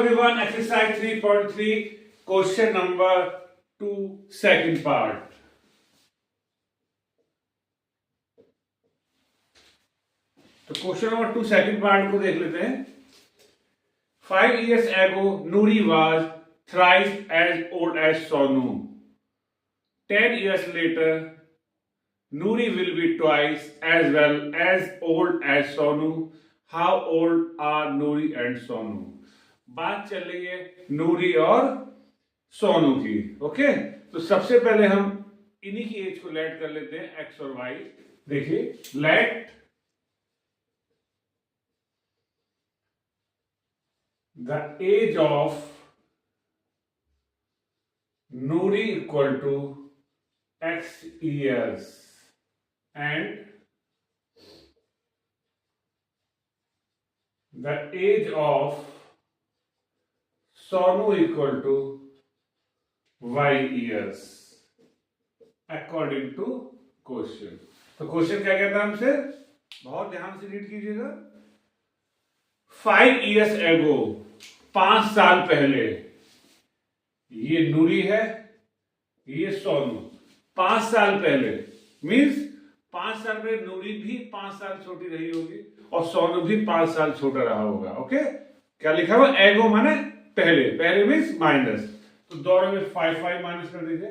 everyone, exercise 3.3, question number 2, second part. तो question number 2 second part को देख लेते हैं. 5 years ago, Nuri was thrice as old as Sonu. 10 years later, Nuri will be twice as well as old as Sonu. How old are Nuri and Sonu? बात चल रही है नूरी और सोनू की. ओके, तो सबसे पहले हम इन्हीं की एज को लेट कर लेते हैं, एक्स और वाई. देखिए, late the age of Nuri equal to x years and the age of Sonu equal to y years according to question. तो क्वेश्चन क्या कहता है हमसे, बहुत ध्यान से रीड कीजिएगा. 5 years ago, 5 साल पहले, ये नूरी है, ये सोनू. 5 साल पहले मीन्स 5 साल पहले नूरी भी 5 साल छोटी रही होगी और सोनू भी 5 साल छोटा रहा होगा. ओके, क्या लिखा हुआ, एगो माने पहले, पहले मीन्स माइनस. तो दोनों में 5 माइनस कर दीजिए.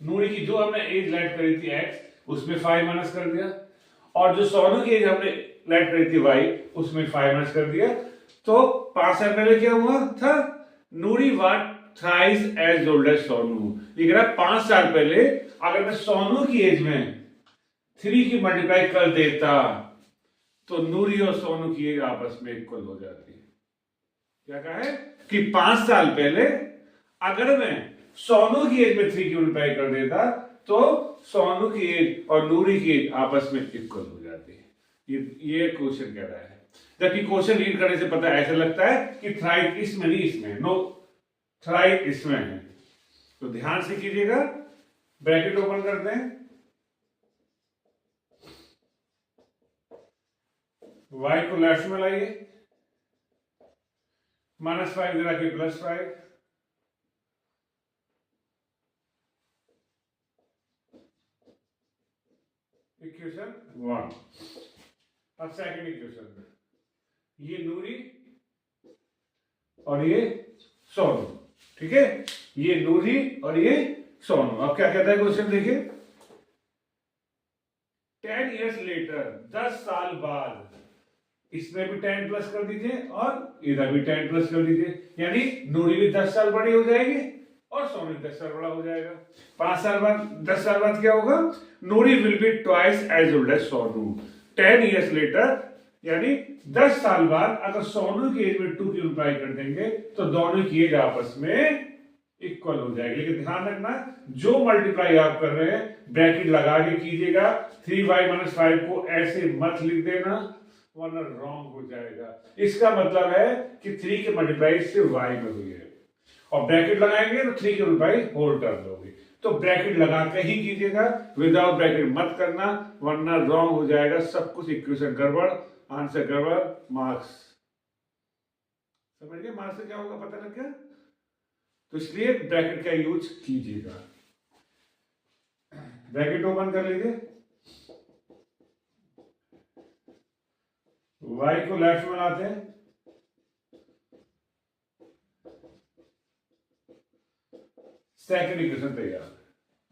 नूरी की जो हमने एज लेट करी थी एक्स, उसमें 5 माइनस कर दिया, और जो सोनू की एज हमने लेट करी थी वाई, उसमें 5 माइनस कर दिया. तो 5 साल पहले क्या हुआ था, Noori was thrice as old as Sonu. लिख रहा है 5 साल पहले अगर मैं सोनू की एज में 3 की मल्टीप्लाई कर देता तो नूरी और सोनू की एज आपस में इक्वल हो जाती है. क्या कहा है कि 5 साल पहले अगर मैं सोनू की एज में 3 की मल्टीप्लाई कर देता तो सोनू की एज और नूरी की एज आपस में इक्वल हो जाती है. ये क्वेश्चन कह रहा है. जबकि क्वेश्चन रीड करने से पता ऐसा लगता है कि थ्राइस इसमें नहीं, इसमें नो, थ्राइस इसमें है. तो ध्यान से कीजिएगा. ब्रैकेट ओपन करते हैं. y को लेफ्ट में लाइए, -5 गिरा के +5. इक्वेशन 1. अब सेकंड इक्वेशन, ये नूरी और ये सोनू. ठीक है, ये नूरी और ये सोनू. अब क्या कहता है क्वेश्चन, देखिए. 10 years later, 10 साल बाद, इसमें भी 10 प्लस कर दीजिए और इधर भी 10 प्लस कर दीजिए, यानी नूरी भी 10 साल बड़ी हो जाएगी और सोनू 10 साल बड़ा हो जाएगा. 5 साल बाद, 10 साल बाद क्या होगा, Noori will be twice as old as Sonu. 10 years later, यानी 10 साल बाद अगर सोनू की एज में 2 की मल्टीप्लाई कर देंगे तो दोनों की एज आपस में इक्वल हो जाएगी. लेकिन ध्यान रखना, जो मल्टीप्लाई आप कर रहे हैं ब्रैकेट लगा के कीजिएगा. 3y - 5 को ऐसे मत लिख देना वरना रॉन्ग हो जाएगा. इसका मतलब है कि 3 के मल्टीप्लाई से y में हुई है और ब्रैकेट लगाएंगे तो 3 की मल्टीप्लाई होल टर्म होगी. तो ब्रैकेट लगा के ही कीजिएगा, विदाउट ब्रैकेट मत करना वरना रॉन्ग हो जाएगा. सब कुछ इक्वेशन गड़बड़, आंसर गड़बड़, मार्क्स. समझिए मार्क्स से क्या होगा, पता लग गया. तो इसलिए ब्रैकेट का यूज कीजिएगा. ब्रैकेट ओपन कर लीजिए. y को लेफ्ट में लाते हैं, सेकंड इक्वेशन तैयार.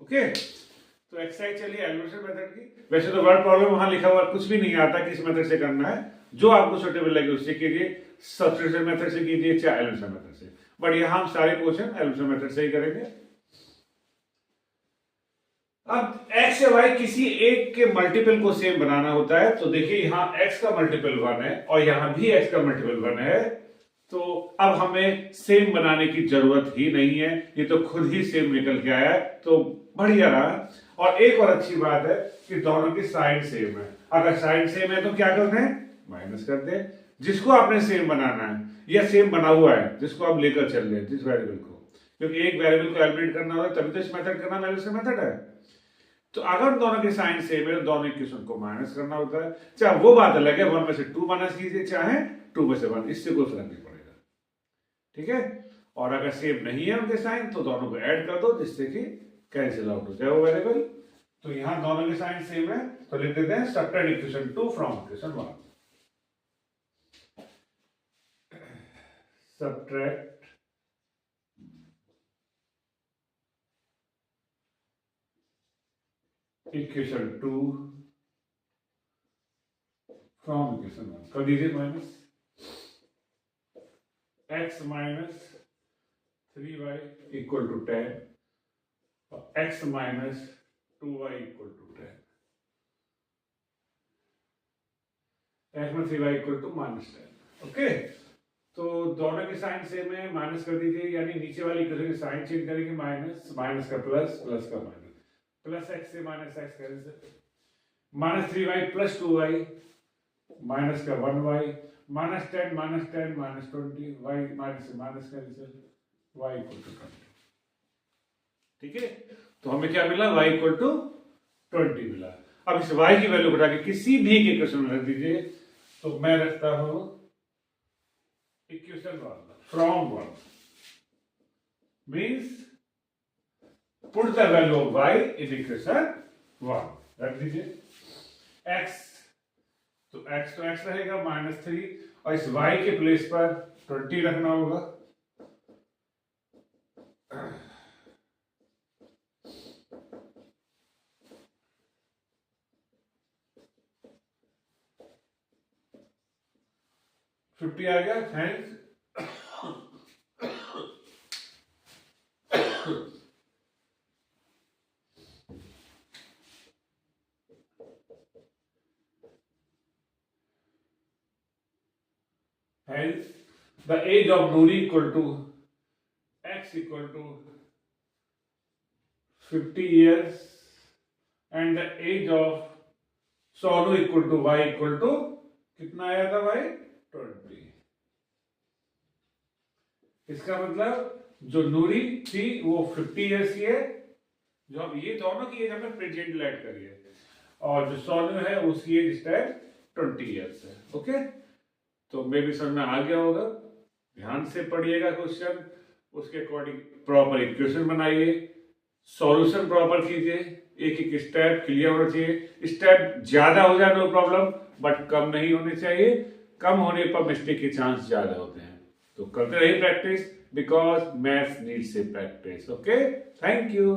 ओके, तो एक्सरसाइज चलिए एलिमिनेशन मेथड की. वैसे तो वर्ड प्रॉब्लम वहां लिखा हुआ कुछ भी नहीं आता किस मेथड से करना है. जो आपको सुटेबल लगे उससे कीजिए, सब्स्टिट्यूशन मेथड से कीजिए चाहे एलिमिनेशन मेथड से. बट यहां हम सारे क्वेश्चन एलिमिनेशन मेथड से ही करेंगे. अब x या y किसी एक के मल्टीपल को सेम बनाना होता है. तो देखिए यहां x का मल्टीपल 1 है और यहां भी x का मल्टीपल 1 है. तो अब हमें सेम बनाने की जरूरत ही नहीं है, ये तो खुद ही सेम निकल के आया है. तो बढ़िया रहा. और एक और अच्छी बात है कि दोनों की साइन सेम है. अगर साइन सेम है तो क्या करते हैं, माइनस करते हैं. जिसको आपने सेम बनाना है या सेम बना हुआ है, जिसको आप लेकर चल रहे हैं, जिस वेरिएबल को, क्योंकि एक वेरिएबल को एलिमिनेट करना होगा तभी तो इस मेथड का नाम एलिमिनेशन मेथड है. तो अगर दोनों के साइन सेम है तो दोनों इक्वेशन को माइनस करना होता है। चाहे वो बात अलग है 1 में से 2 माइनस कीजिए, चाहे 2 में से 1, इससे कोई फर्क नहीं पड़ेगा। ठीक है, और अगर सेम नहीं है उनके साइन तो दोनों को ऐड कर दो जिससे कि कैंसिल आउट हो जाए वो वेरिएबल। तो यहां दोनों के साइन सेम है तो लिख देते हैं subtract equation 2 from equation 1। Subtract equation 2 from equation 1 कर दीजिए। Minus x minus 3y equal to 10 और x minus 2y equal to 10, x में 3y इक्वल टू -10। ओके, तो दोनों के साइन सेम है, माइनस कर दीजिए, यानी नीचे वाली इक्वेशन के साइन चेंज करेंगे, माइनस माइनस का प्लस, प्लस का माइनस, प्लस x से minus x cancel, minus 3y plus 2y, minus का 1y, -10 माइनस 20, y माइनस से minus cancel, y equal to 20। ठीक है, तो हमें क्या मिला, y इक्वल टू 20 मिला। अब इस y की वैल्यू बढ़ा के किसी भी इक्वेशन में रख दीजिए। तो मैं रखता हूं equation 1 from 1 means put the value of y in equation 1 रख दीजिए। x तो x रहेगा -3 और इस y के प्लेस पर 20 रखना होगा। $50 आ गया। Thanks. Hence, the age of Noori equal to x equal to 50 years and the age of Sonu equal to y equal to कितना आया था भाई, 20। इसका मतलब जो नूरी थी वो 50 ईयर्स की है, जो अब ये दोनों की एज हमें प्रेजेंट ऐड करी है, और जो सोनू है उसकी एज इस टाइम 20 ईयर्स है। ओके, तो मे भी समझ में आ गया होगा। ध्यान से पढ़िएगा क्वेश्चन, उसके अकॉर्डिंग प्रॉपर इक्वेशन बनाइए, सॉल्यूशन प्रॉपर कीजिए, एक एक स्टेप क्लियर होना चाहिए। स्टेप ज्यादा हो जाए नो प्रॉब्लम, बट कम नहीं होने चाहिए, कम होने पर मिस्टेक के चांस ज्यादा होते हैं। तो करते रहिए practice, because maths needs a practice. Okay, thank you.